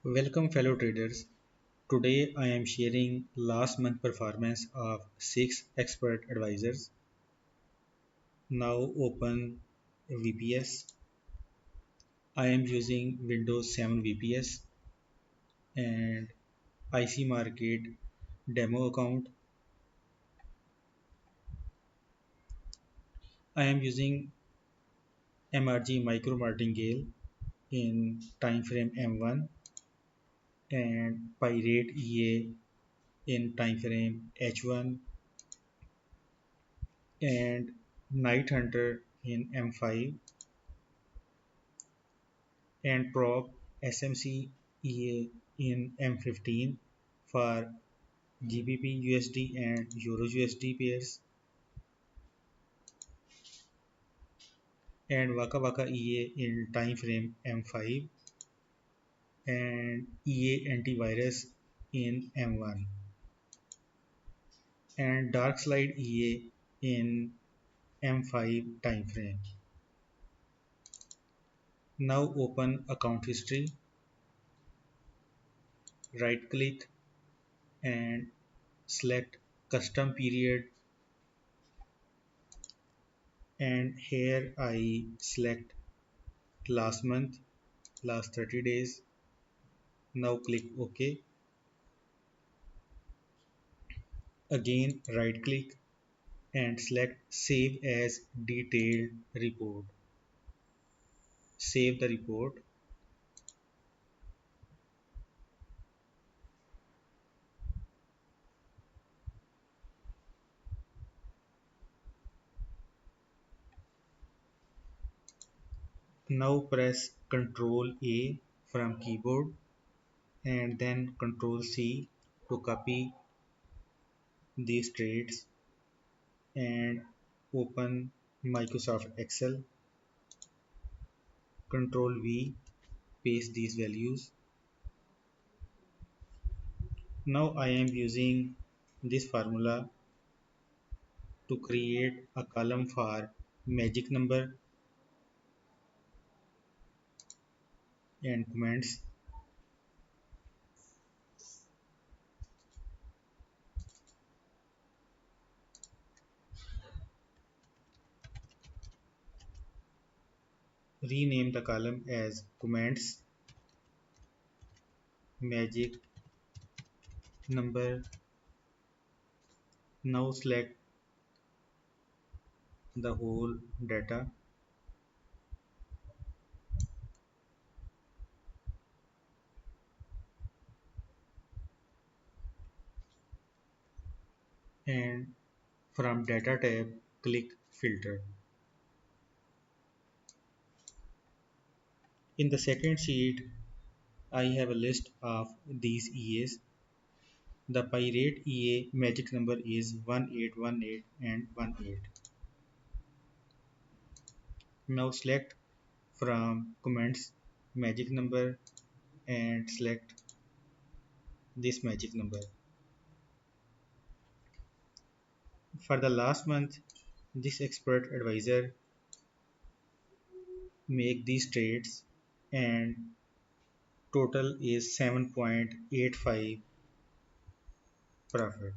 Welcome fellow traders. Today I am sharing last month performance of 6 expert advisors. Now open VPS. I am using Windows 7 VPS and IC Market demo account. I am using MRG Micro Martingale in time frame M1 and Pirate EA in time frame H1 and Night Hunter in M5 and PropSMC EA in M15 for GBP USD and Euro USD pairs, and Waka Waka EA in time frame M5 and EA Antivirus in M1 and DarkSlide EA in M5 time frame. Now open account history, right click and select custom period, and here I select last month, last 30 days. Now click OK. Again right click and select save as detailed report. Save the report. Now press Ctrl A from keyboard and then Ctrl C to copy these trades and open Microsoft Excel. Ctrl V, paste these values. Now I am using this formula to create a column for magic number and comments. Rename the column as comments magic number. Now select the whole data and from data tab click filter. In the second sheet I have a list of these EAs. The Pirate EA magic number is 1818 and 18. Now select from comments magic number and select this magic number. For the last month, this expert advisor make these trades and total is 7.85 profit.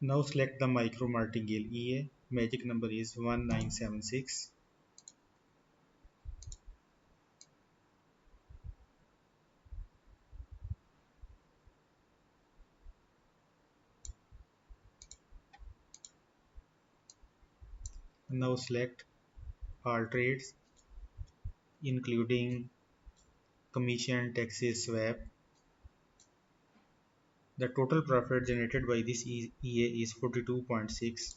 Now select the micro martingale EA. Magic number is 1976. Now select all trades including commission, taxes, swap. The total profit generated by this EA is 42.6.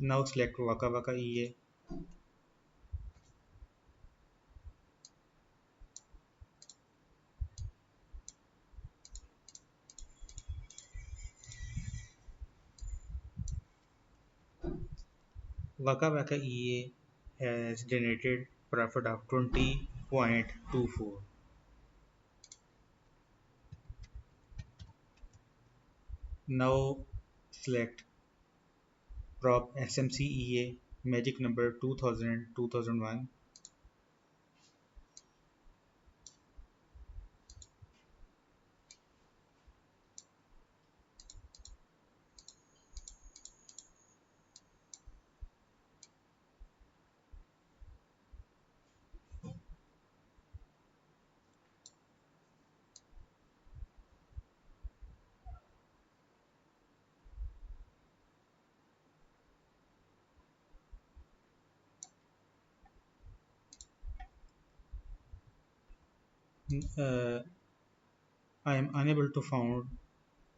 Now select Waka Waka EA. Waka Waka EA has generated profit of 20.24. Now select prop SMCEA magic number 2000 2001. Uh, I am unable to find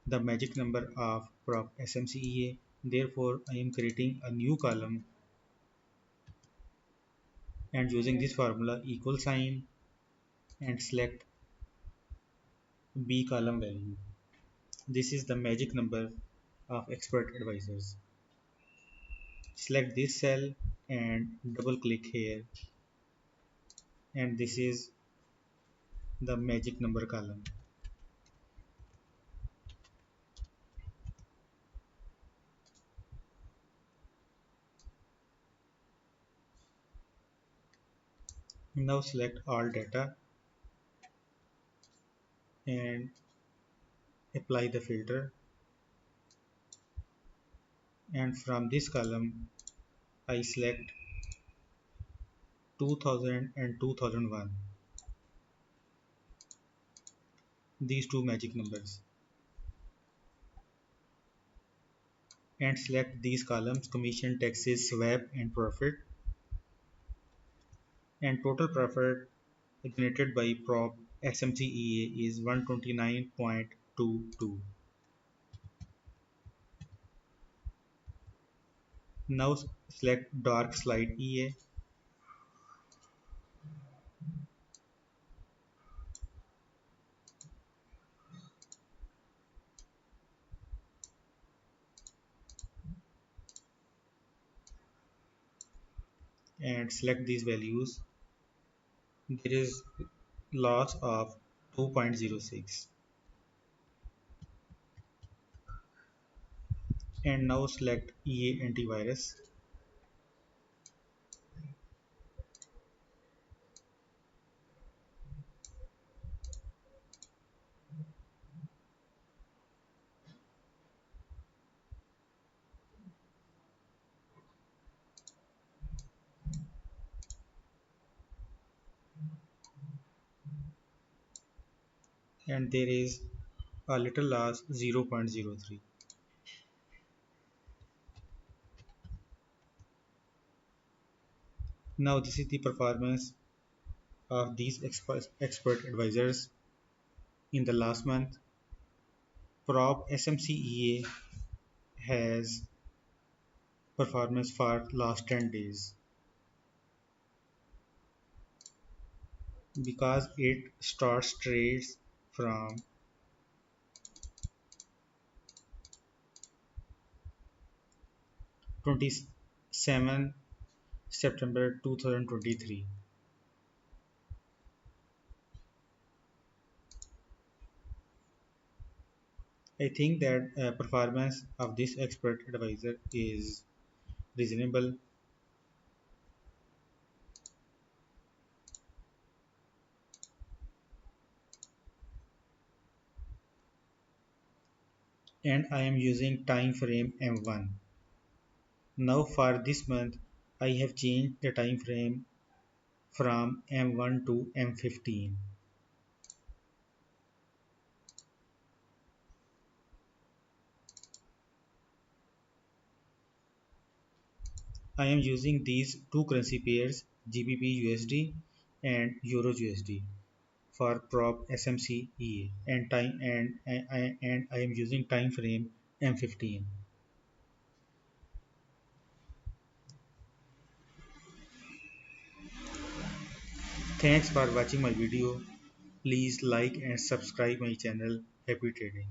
the magic number of prop SMCEA. Therefore, I am creating a new column and using this formula equal sign and select B column value. This is the magic number of expert advisors. Select this cell and double click here, and this is the magic number column. Now select all data and apply the filter, and from this column I select 2000 and 2001, these two magic numbers, and select these columns commission, taxes, swap and profit, and total profit generated by prop SMCEA is 129.22. Now select DarkSlide EA and select these values. There is loss of 2.06, and now select EA Antivirus and there is a little loss 0.03. Now this is the performance of these expert advisors in the last month. Prop SMCEA has performance for last 10 days because it starts trades from 27 September 2023. I think that performance of this expert advisor is reasonable, and I am using time frame M1. Now for this month, I have changed the time frame from M1 to M15. I am using these two currency pairs GBP USD and Euro USD for prop SMCEA and time and I am using time frame M15. Thanks for watching my video. Please like and subscribe my channel. Happy trading.